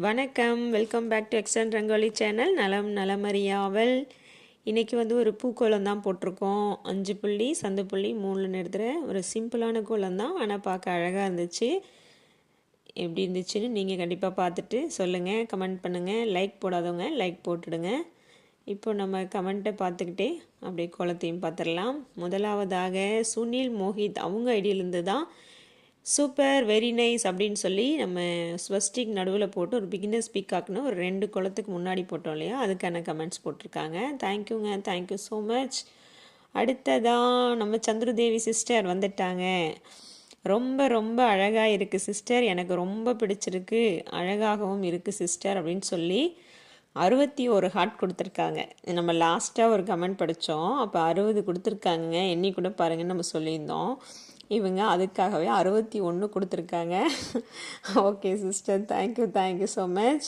வணக்கம், welcome back to எக்ஸன் Rangoli channel. நலம் நலமறியாவல். இன்றைக்கி ஒரு பூக்கோலம் தான் போட்டிருக்கோம். 5 புள்ளி சந்து புள்ளி 3 எடுத்துகிற ஒரு சிம்பிளான கோலம் தான், ஆனால் பார்க்க அழகாக இருந்துச்சு. எப்படி இருந்துச்சுன்னு நீங்கள் கண்டிப்பாக பார்த்துட்டு சொல்லுங்கள், கமெண்ட் பண்ணுங்கள். லைக் போடாதவங்க லைக் போட்டுடுங்க. இப்போ நம்ம கமெண்ட்டை பார்த்துக்கிட்டே அப்படியே கோலத்தையும் பார்த்துடலாம். முதலாவதாக சுனில் மோஹித் அவங்க ஐடியிலேருந்து தான் சூப்பர் வெரி நைஸ் அப்படின்னு சொல்லி நம்ம ஸ்வஸ்டிக் நடுவில் போட்டு ஒரு பிகினர்ஸ் பீக்காக்னு ஒரு 2 குளத்துக்கு முன்னாடி போட்டோம் இல்லையா, அதுக்கான கமெண்ட்ஸ் போட்டிருக்காங்க. தேங்க்யூங்க, தேங்க்யூ ஸோ மச். அடுத்ததான் நம்ம சந்திரதேவி சிஸ்டர் வந்துட்டாங்க. ரொம்ப ரொம்ப அழகாக இருக்குது சிஸ்டர், எனக்கு ரொம்ப பிடிச்சிருக்கு, அழகாகவும் இருக்குது சிஸ்டர் அப்படின்னு சொல்லி 61 ஹார்ட் கொடுத்துருக்காங்க. நம்ம லாஸ்ட்டாக ஒரு கமெண்ட் படித்தோம், அப்போ 60 கொடுத்துருக்காங்க, எண்ணி கூட பாருங்கன்னு நம்ம சொல்லியிருந்தோம். இவங்க அதுக்காகவே 61 கொடுத்துருக்காங்க. Okay sister, thank you so much.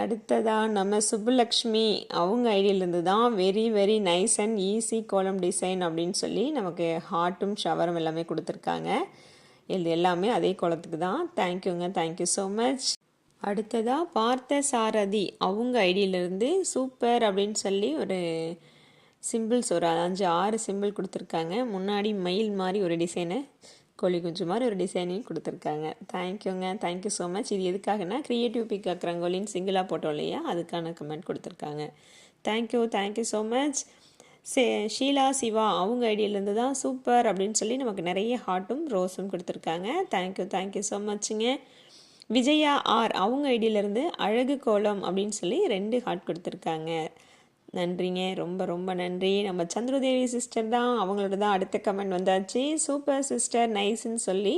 அடுத்ததாக நம்ம சுப்புலக்ஷ்மி அவங்க ஐடியிலேருந்து தான் very very nice and easy கோலம் டிசைன் அப்படின்னு சொல்லி நமக்கு ஹார்ட்டும் ஷவரும் எல்லாமே கொடுத்துருக்காங்க. இது எல்லாமே அதே கோலத்துக்கு தான். Thank you so much. அடுத்ததாக பார்த்த சாரதி அவங்க ஐடியிலேருந்து சூப்பர் அப்படின்னு சொல்லி ஒரு சிம்பிள்ஸ் ஒரு 5-6 சிம்பிள் கொடுத்துருக்காங்க. முன்னாடி மயில் மாதிரி ஒரு டிசைனு, கோழி குஞ்சு மாதிரி ஒரு டிசைனையும் கொடுத்துருக்காங்க. Thank you so much. இது எதுக்காகனா க்ரியேட்டிவ் பிக்காக் ரங்கோலின்னு சிங்கிளாக போட்டோம் இல்லையா, அதுக்கான கமெண்ட் கொடுத்துருக்காங்க. Thank you so much. Sheela Siva அவங்க ஐடியிலேருந்து தான் சூப்பர் அப்படின்னு சொல்லி நமக்கு நிறைய ஹார்ட்டும் ரோஸும் கொடுத்துருக்காங்க. தேங்க்யூ ஸோ மச்சுங்க. விஜயா ஆர் அவங்க ஐடியிலேருந்து அழகு கோலம் அப்படின்னு சொல்லி 2 ஹார்ட் கொடுத்துருக்காங்க. நன்றிங்க, ரொம்ப ரொம்ப நன்றி. நம்ம சந்திரதேவி சிஸ்டர் தான், அவங்களோட தான் அடுத்த கமெண்ட் வந்தாச்சு. சூப்பர் சிஸ்டர் நைஸ்ன்னு சொல்லி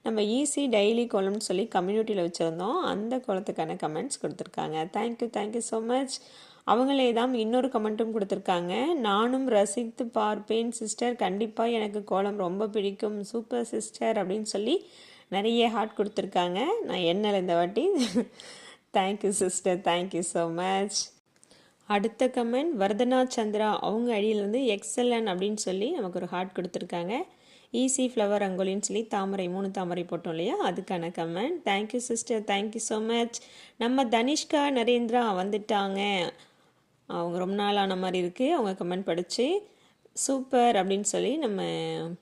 நம்ம ஈஸி டெய்லி கோலம்னு சொல்லி கம்யூனிட்டியில் வச்சுருந்தோம், அந்த கோலத்துக்கான கமெண்ட்ஸ் கொடுத்துருக்காங்க. Thank you so much. அவங்களே தான் இன்னொரு கமெண்ட்டும் கொடுத்துருக்காங்க. நானும் ரசித்து பார்ப்பேன் சிஸ்டர், கண்டிப்பாக எனக்கு கோலம் ரொம்ப பிடிக்கும் சூப்பர் சிஸ்டர் அப்படின்னு சொல்லி நிறைய ஹார்ட் கொடுத்துருக்காங்க. நான் என்னல இந்த வாட்டி. Thank you sister, thank you so much. அடுத்த கமெண்ட் வர்தனா சந்திரா அவங்க ஐடியிலேருந்து எக்ஸலன் அப்படின்னு சொல்லி நமக்கு ஒரு ஹார்ட் கொடுத்துருக்காங்க. ஈஸி ஃப்ளவர் ரங்கோலின்னு சொல்லி தாமரை 3 தாமரை போட்டோம் இல்லையா, அதுக்கான comment. Thank you sister, thank you so much. நம்ம தனிஷ்கா நரேந்திரா வந்துட்டாங்க. அவங்க ரொம்ப நாள் ஆன மாதிரி இருக்குது, அவங்க கமெண்ட் படித்து சூப்பர் அப்படின்னு சொல்லி நம்ம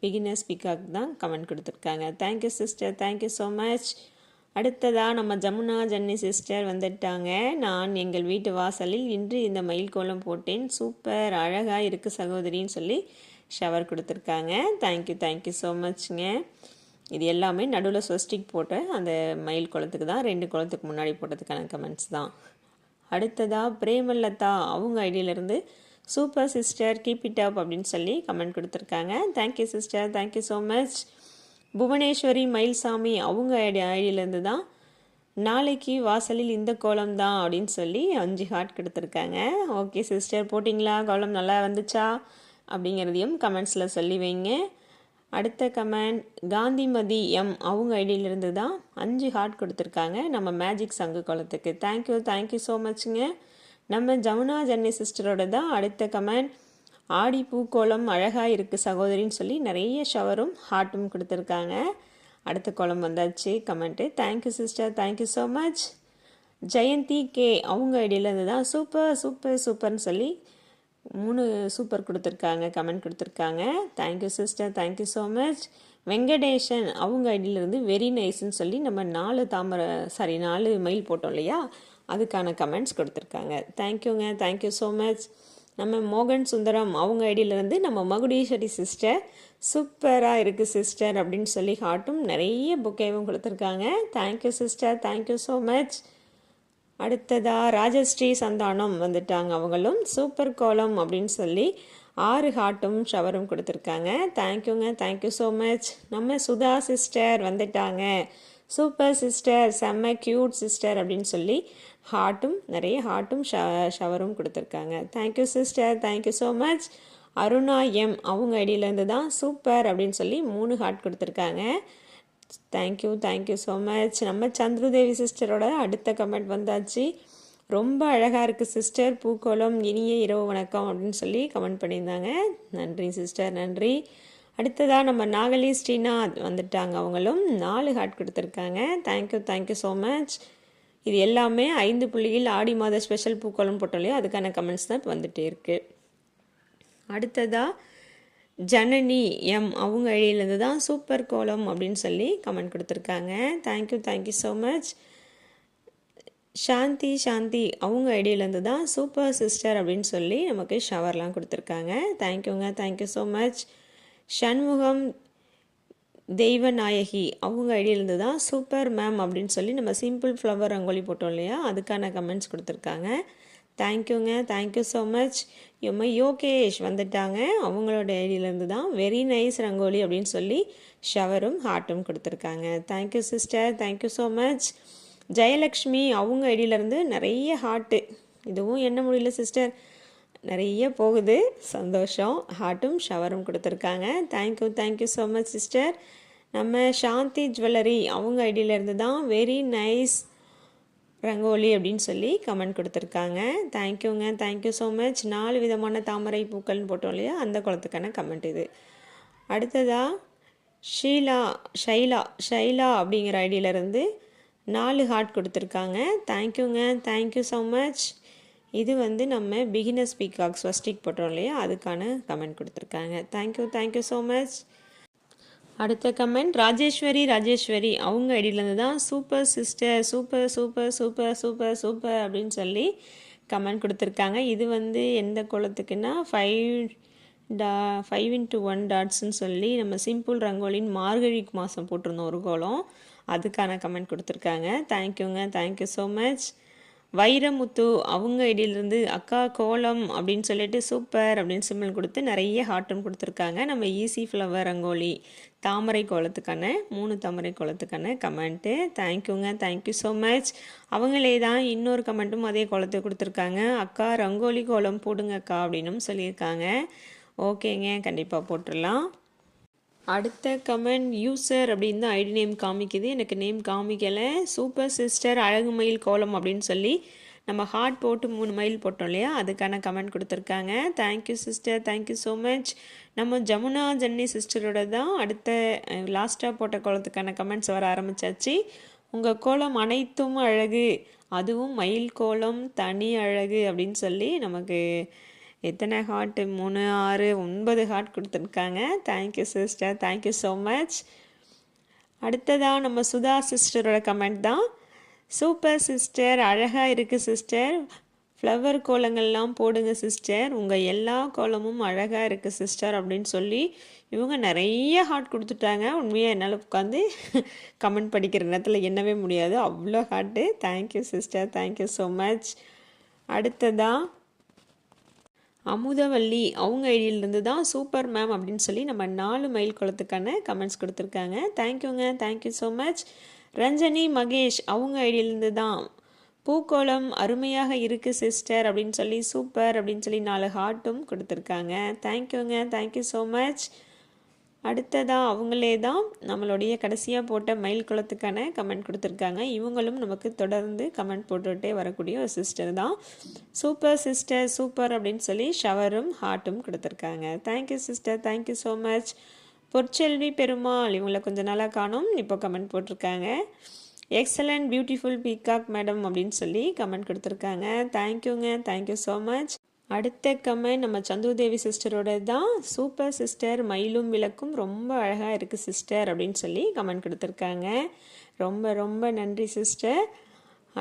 பிகினர்ஸ் பிக்காக் தான் கமெண்ட் கொடுத்துருக்காங்க. Thank you sister, thank you so much. அடுத்ததாக நம்ம ஜமுனா ஜன்னி சிஸ்டர் வந்துட்டாங்க. நான் எங்கள் வீட்டு வாசலில் இன்று இந்த மயில் கோலம் போட்டேன், சூப்பர் அழகாக இருக்குது சகோதரின்னு சொல்லி ஷவர் கொடுத்துருக்காங்க. தேங்க்யூ ஸோ மச்ங்க. இது எல்லாமே நடுவில் ஸ்வஸ்டிக் போட்ட அந்த மயில் கோலத்துக்கு தான், 2 கோலத்துக்கு முன்னாடி போட்டதுக்கான கமெண்ட்ஸ் தான். அடுத்ததாக பிரேமலதா அவங்க ஐடியிலேருந்து super sister keep it up அப்படின்னு சொல்லி கமெண்ட் கொடுத்துருக்காங்க. Thank you sister, thank you so much. Bhuvaneshwari Mayilsamy அவங்க ஐடியிலேருந்து தான் நாளைக்கு வாசலில் இந்த கோலம் தான் அப்படின்னு சொல்லி 5 ஹார்ட் கொடுத்துருக்காங்க. ஓகே சிஸ்டர், போட்டிங்களா, கோலம் நல்லா வந்துச்சா அப்படிங்கிறதையும் கமெண்ட்ஸில் சொல்லி வைங்க. அடுத்த கமெண்ட் காந்திமதி எம் அவங்க ஐடியிலேருந்து தான் 5 ஹார்ட் கொடுத்துருக்காங்க நம்ம மேஜிக் சங்கு கோலத்துக்கு. Thank you so மச்சுங்க. நம்ம ஜமுனா ஜன்னி சிஸ்டரோட தான் அடுத்த கமெண்ட் ஆடி பூக்கோலம் அழகாக இருக்குது சகோதரின்னு சொல்லி நிறைய ஷவரும் ஹார்ட்டும் கொடுத்துருக்காங்க. அடுத்த கோலம் வந்தாச்சு comment. Thank you sister, thank you so much. Jayanthi K அவங்க ஐடியிலேருந்து தான் சூப்பர்னு சொல்லி 3 சூப்பர் கொடுத்துருக்காங்க, கமெண்ட் கொடுத்துருக்காங்க. Thank you sister, thank you so much. Venkatesan அவங்க ஐடியிலேருந்து வெரி நைஸ்ன்னு சொல்லி நம்ம 4 மயில் போட்டோம் இல்லையா, அதுக்கான கமெண்ட்ஸ் கொடுத்துருக்காங்க. Thank you so much. நம்ம மோகன் சுந்தரம் அவங்க ஐடியிலேருந்து நம்ம மகுடீஸ்வரி சிஸ்டர் சூப்பராக இருக்குது சிஸ்டர் அப்படின்னு சொல்லி ஹார்ட்டும் நிறைய புக்கையும் கொடுத்துருக்காங்க. Thank you sister, thank you so much. அடுத்ததாக ராஜஸ்ரீ சந்தானம் வந்துட்டாங்க. அவங்களும் சூப்பர் கோலம் அப்படின்னு சொல்லி 6 ஹார்ட்டும் ஷவரும் கொடுத்துருக்காங்க. Thank you so much. நம்ம சுதா சிஸ்டர் வந்துட்டாங்க. சூப்பர் சிஸ்டர், செம்ம க்யூட் சிஸ்டர் அப்படின்னு சொல்லி நிறைய ஹார்ட்டும் ஷவரும் கொடுத்துருக்காங்க. Thank you sister, thank you so much. Aruna M அவங்க ஐடியிலேருந்து தான் சூப்பர் அப்படின்னு சொல்லி 3 ஹார்ட் கொடுத்துருக்காங்க. Thank you so much. நம்ம சந்திரதேவி சிஸ்டரோட அடுத்த கமெண்ட் வந்தாச்சு. ரொம்ப அழகாக இருக்குது சிஸ்டர் பூக்கோலம், இனிய இரவு வணக்கம் அப்படின்னு சொல்லி கமெண்ட் பண்ணியிருந்தாங்க. நன்றி சிஸ்டர், நன்றி. அடுத்ததாக நம்ம நாகலி ஸ்ரீநாத் வந்துட்டாங்க. அவங்களும் 4 ஹார்ட் கொடுத்துருக்காங்க. Thank you so much. இது எல்லாமே 5 புள்ளியில் ஆடி மாத ஸ்பெஷல் பூக்கோலம் போட்டோம் இல்லையா, அதுக்கான கமெண்ட்ஸ் தான் இப்போ வந்துகிட்டே இருக்குது. அடுத்ததாக ஜனனி எம் அவங்க ஐடியிலேருந்து தான் சூப்பர் கோலம் அப்படின்னு சொல்லி கமெண்ட் கொடுத்துருக்காங்க. Thank you so much. சாந்தி அவங்க ஐடியிலேருந்து தான் சூப்பர் சிஸ்டர் அப்படின்னு சொல்லி நமக்கு ஷவர்லாம் கொடுத்துருக்காங்க. Thank you so much. Shanmugam Deivanayaki அவங்க ஐடியிலேருந்து தான் சூப்பர் மேம் அப்படின்னு சொல்லி நம்ம சிம்பிள் ஃப்ளவர் ரங்கோலி போட்டோம் இல்லையா, அதுக்கான கமெண்ட்ஸ் கொடுத்துருக்காங்க. Thank you so much. யோகேஷ் வந்துட்டாங்க. அவங்களோட ஐடியிலேருந்து தான் வெரி நைஸ் ரங்கோலி அப்படின்னு சொல்லி ஷவரும் ஹார்ட்டும் கொடுத்துருக்காங்க. Thank you sister, thank you so much. Jayalakshmi அவங்க ஐடியிலேருந்து நிறைய ஹார்ட்டு, இதுவும் என்ன முடியல சிஸ்டர், நிறைய போகுது, சந்தோஷம். ஹார்ட்டும் ஷவரும் கொடுத்துருக்காங்க. Thank you so much sister. நம்ம சாந்தி ஜுவல்லரி அவங்க ஐடியிலேருந்து தான் வெரி நைஸ் ரங்கோலி அப்படின்னு சொல்லி கமெண்ட் கொடுத்துருக்காங்க. Thank you so much. 4 விதமான தாமரை பூக்கள்னு போட்டோம் இல்லையா, அந்த குளத்துக்கான கமெண்ட் இது. அடுத்ததாக ஷைலா அப்படிங்கிற ஐடியிலேருந்து 4 ஹார்ட் கொடுத்துருக்காங்க. Thank you so much. இது நம்ம பிகினர்ஸ் பீகாக் ஸ்வஸ்டிக் போட்டோம் இல்லையா, அதுக்கான கமெண்ட் கொடுத்துருக்காங்க. Thank you so much. அடுத்த கமெண்ட் ராஜேஸ்வரி அவங்க ஐடியிலேருந்து தான் சூப்பர் சிஸ்டர் சூப்பர் அப்படின்னு சொல்லி கமெண்ட் கொடுத்துருக்காங்க. இது எந்த கோலத்துக்குன்னா 5x1 டாட்ஸ்ன்னு சொல்லி நம்ம சிம்பிள் ரங்கோலின் மார்கழி மாதம் போட்டிருந்தோம் ஒரு கோலம், அதுக்கான கமெண்ட் கொடுத்துருக்காங்க. Thank you so much. வைரமுத்து அவங்க ஐடியிலேருந்து அக்கா கோலம் அப்படின்னு சொல்லிட்டு சூப்பர் அப்படின்னு சிம்பிள் கொடுத்து நிறைய ஹார்ட்டும் கொடுத்துருக்காங்க. நம்ம ஈஸி ஃப்ளவர் ரங்கோலி தாமரை கோலத்துக்கான 3 தாமரை கோலத்துக்கான கமெண்ட்டு. Thank you so much. அவங்களே தான் இன்னொரு கமெண்ட்டும் அதே கோலத்தை கொடுத்துருக்காங்க. அக்கா ரங்கோலி கோலம் போடுங்க அக்கா அப்படின்னும் சொல்லியிருக்காங்க. ஓகேங்க, கண்டிப்பாக போட்டுடலாம். அடுத்த கமெண்ட் யூசர் அப்படின்னு தான் ஐடி நேம் காமிக்குது, எனக்கு நேம் காமிக்கலை. சூப்பர் சிஸ்டர் அழகு மயில் கோலம் அப்படின்னு சொல்லி நம்ம ஹார்ட் போட்டு 3 மயில் போட்டோம் இல்லையா, அதுக்கான கமெண்ட் கொடுத்துருக்காங்க. Thank you sister, thank you so much. நம்ம ஜமுனா ஜன்னி சிஸ்டரோட தான் அடுத்த லாஸ்ட்டாக போட்ட கோலத்துக்கான கமெண்ட்ஸ் வர ஆரம்பித்தாச்சு. உங்கள் கோலம் அனைத்தும் அழகு, அதுவும் மயில் கோலம் தனி அழகு அப்படின்னு சொல்லி நமக்கு எத்தனை ஹார்ட் 3 6 9 ஹார்ட் கொடுத்துருக்காங்க. Thank you sister, thank you so much. அடுத்ததாக நம்ம சுதா சிஸ்டரோட கமெண்ட் தான். சூப்பர் சிஸ்டர், அழகாக இருக்குது சிஸ்டர், ஃப்ளவர் கோலங்கள்லாம் போடுங்க சிஸ்டர், உங்கள் எல்லா கோலமும் அழகாக இருக்குது சிஸ்டர் அப்படின்னு சொல்லி இவங்க நிறைய ஹார்ட் கொடுத்துட்டாங்க. உண்மையாக என்னால் உட்காந்து கமெண்ட் படிக்கிற நேரத்தில் எண்ணவே முடியாது, அவ்வளோ heart. Thank you sister, thank you so much. அடுத்ததாக அமுதவல்லி அவங்க ஐடியிலேருந்து தான் சூப்பர் மேம் அப்படின்னு சொல்லி நம்ம 4 மைல் குளத்துக்கான கமெண்ட்ஸ் கொடுத்துருக்காங்க. Thank you so much. Ranjani Mahesh அவங்க ஐடியிலேருந்து தான் பூக்கோளம் அருமையாக இருக்குது சிஸ்டர் அப்படின்னு சொல்லி சூப்பர் அப்படின்னு சொல்லி 4 ஹார்ட்டும் கொடுத்துருக்காங்க. Thank you so much. அடுத்ததாக அவங்களே தான் நம்மளுடைய கடைசியாக போட்ட மயில் குளத்துக்கான கமெண்ட் கொடுத்துருக்காங்க. இவங்களும் நமக்கு தொடர்ந்து கமெண்ட் போட்டுகிட்டே வரக்கூடிய ஒரு சிஸ்டர் தான். சூப்பர் சிஸ்டர் சூப்பர் அப்படின்னு சொல்லி ஷவரும் ஹார்ட்டும் கொடுத்துருக்காங்க. Thank you sister, thank you so much. Porselvi Perumal இவங்கள கொஞ்சம் நாளாக காணும், இப்போ கமெண்ட் போட்டிருக்காங்க. எக்ஸலண்ட் பியூட்டிஃபுல் பீகாக் மேடம் அப்படின்னு சொல்லி கமெண்ட் கொடுத்துருக்காங்க. Thank you so much. அடுத்த கமெண்ட் நம்ம சந்துருதேவி சிஸ்டரோட தான். சூப்பர் சிஸ்டர், மயிலும் விளக்கும் ரொம்ப அழகாக இருக்குது சிஸ்டர் அப்படின்னு சொல்லி கமெண்ட் கொடுத்துருக்காங்க. ரொம்ப நன்றி சிஸ்டர்.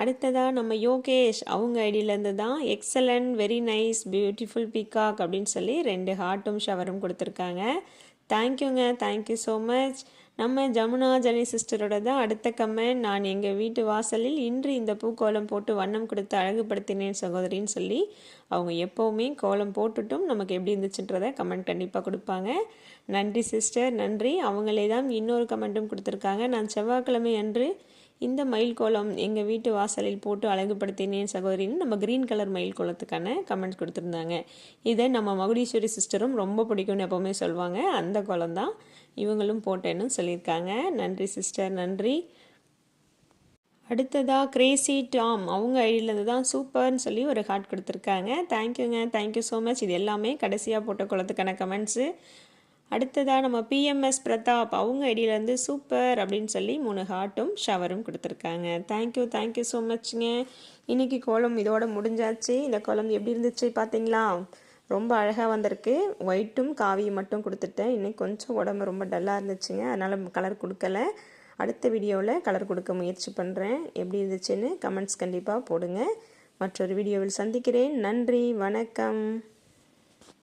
அடுத்ததாக நம்ம யோகேஷ் அவங்க ஐடியிலேருந்து தான் excellent very nice beautiful peacock அப்படின்னு சொல்லி 2 ஹார்ட்டும் ஷவரும் கொடுத்துருக்காங்க. Thank you so much. நம்ம ஜமுனா ஜனி சிஸ்டரோட தான் அடுத்த கமெண்ட். நான் எங்கள் வீட்டு வாசலில் இன்று இந்த பூக்கோலம் போட்டு வண்ணம் கொடுத்து அழகுபடுத்தினேன் சகோதரின்னு சொல்லி அவங்க எப்போவுமே கோலம் போட்டுட்டும் நமக்கு எப்படி இருந்துச்சுன்றதை கமெண்ட் கண்டிப்பாக கொடுப்பாங்க. நன்றி சிஸ்டர், நன்றி. அவங்களே தான் இன்னொரு கமெண்ட்டும் கொடுத்துருக்காங்க. நான் செவ்வாய்க்கிழமை அன்று இந்த மயில் கோலம் எங்கள் வீட்டு வாசலில் போட்டு அழகுபடுத்தினேன் சகோதரின்னு நம்ம க்ரீன் கலர் மயில் கோலத்துக்கான கமெண்ட் கொடுத்துருந்தாங்க. இதை நம்ம மகுடீஸ்வரி சிஸ்டரும் ரொம்ப பிடிக்கும்னு எப்போவுமே சொல்லுவாங்க. அந்த கோலம் தான் இவங்களும் போட்டேன்னு சொல்லியிருக்காங்க. நன்றி சிஸ்டர், நன்றி. அடுத்ததாக கிரேசி டாம் அவங்க ஐடியிலேருந்து தான் சூப்பர்னு சொல்லி ஒரு ஹார்ட் கொடுத்துருக்காங்க. Thank you so much. இது எல்லாமே கடைசியாக போட்ட கோலத்துக்கான கமெண்ட்ஸு. அடுத்ததாக நம்ம பிஎம்எஸ் பிரதாப் அவங்க ஐடியிலேருந்து சூப்பர் அப்படின்னு சொல்லி 3 ஹார்ட்டும் ஷவரும் கொடுத்துருக்காங்க. தேங்க்யூ ஸோ மச்ங்க. இன்றைக்கி கோலம் இதோட முடிஞ்சாச்சு. இந்த கோலம் எப்படி இருந்துச்சு பார்த்தீங்களா? ரொம்ப அழகாக வந்திருக்கு. ஒயிட்டும் காவியும் மட்டும் கொடுத்துட்டேன். இன்னைக்கு கொஞ்சம் உடம்பு ரொம்ப டல்லாக இருந்துச்சுங்க, அதனால் கலர் கொடுக்கல. அடுத்த வீடியோவில் கலர் கொடுக்க முயற்சி பண்ணுறேன். எப்படி இருந்துச்சுன்னு கமெண்ட்ஸ் கண்டிப்பாக போடுங்க. மற்றொரு வீடியோவில் சந்திக்கிறேன். நன்றி, வணக்கம்.